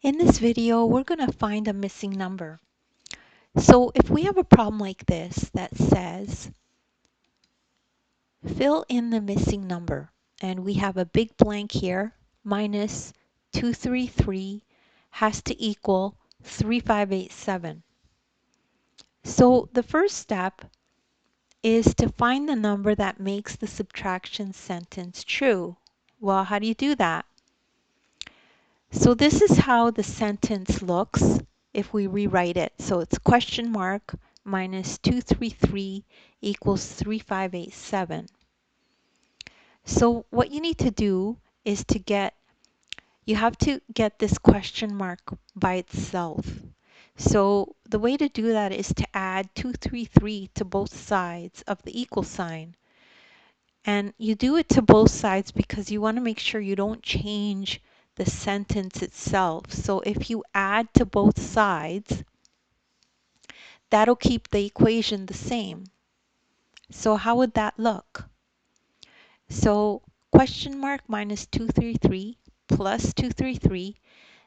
In this video, we're going to find a missing number. So if we have a problem like this that says, fill in the missing number, and we have a big blank here, minus 233 has to equal 3587. So the first step is to find the number that makes the subtraction sentence true. Well, how do you do that? So this is how the sentence looks if we rewrite it. So it's question mark minus 233 equals 3587. So what you need to do is you have to get this question mark by itself. So the way to do that is to add 233 to both sides of the equal sign. And you do it to both sides because you want to make sure you don't change the sentence itself. So if you add to both sides, that'll keep the equation the same. So how would that look? So question mark minus 233 plus 233,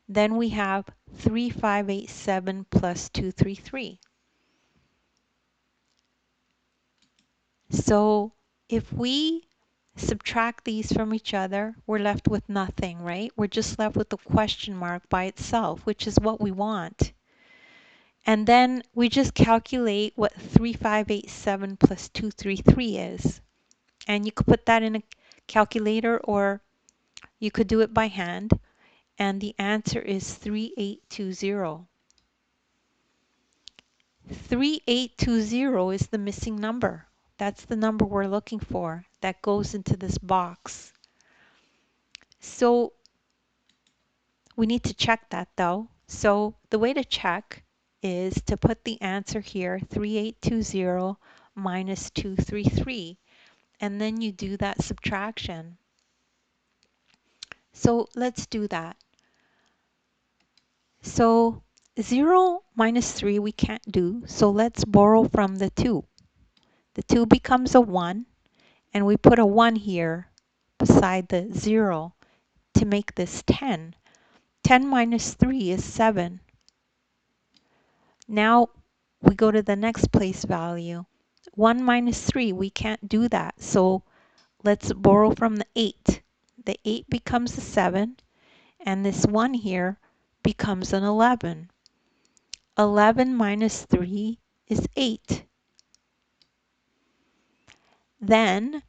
then we have 3587 plus 233. So if we subtract these from each other, we're left with nothing, right? We're just left with the question mark by itself, which is what we want. And then we just calculate what 3587 plus 233 is. And you could put that in a calculator or you could do it by hand. And the answer is 3820. 3820 is the missing number. That's the number we're looking for that goes into this box. So we need to check that though. So the way to check is to put the answer here, 3820 minus 233, and then you do that subtraction. So let's do that. So 0 minus 3 we can't do, so let's borrow from the 2. The 2 becomes a 1, and we put a 1 here beside the 0 to make this 10. 10 minus 3 is 7. Now we go to the next place value. 1 minus 3, we can't do that, so let's borrow from the 8. The 8 becomes a 7, and this 1 here becomes an 11. 11 minus 3 is 8. Then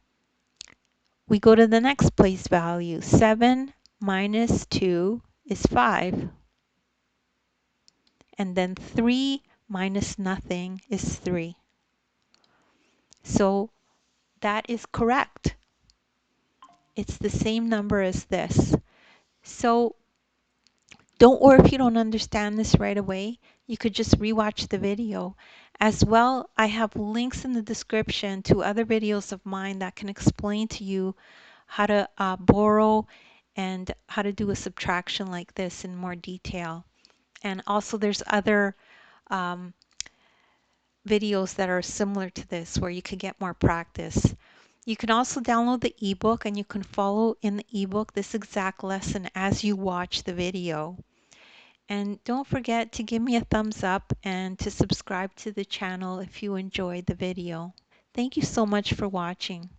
we go to the next place value. 7 minus 2 is 5. And then 3 minus nothing is 3. So that is correct. It's the same number as this. So don't worry if you don't understand this right away. You could just rewatch the video. As well, I have links in the description to other videos of mine that can explain to you how to borrow and how to do a subtraction like this in more detail. And also there's other videos that are similar to this where you can get more practice. You can also download the ebook and you can follow in the ebook this exact lesson as you watch the video. And don't forget to give me a thumbs up and to subscribe to the channel if you enjoyed the video. Thank you so much for watching.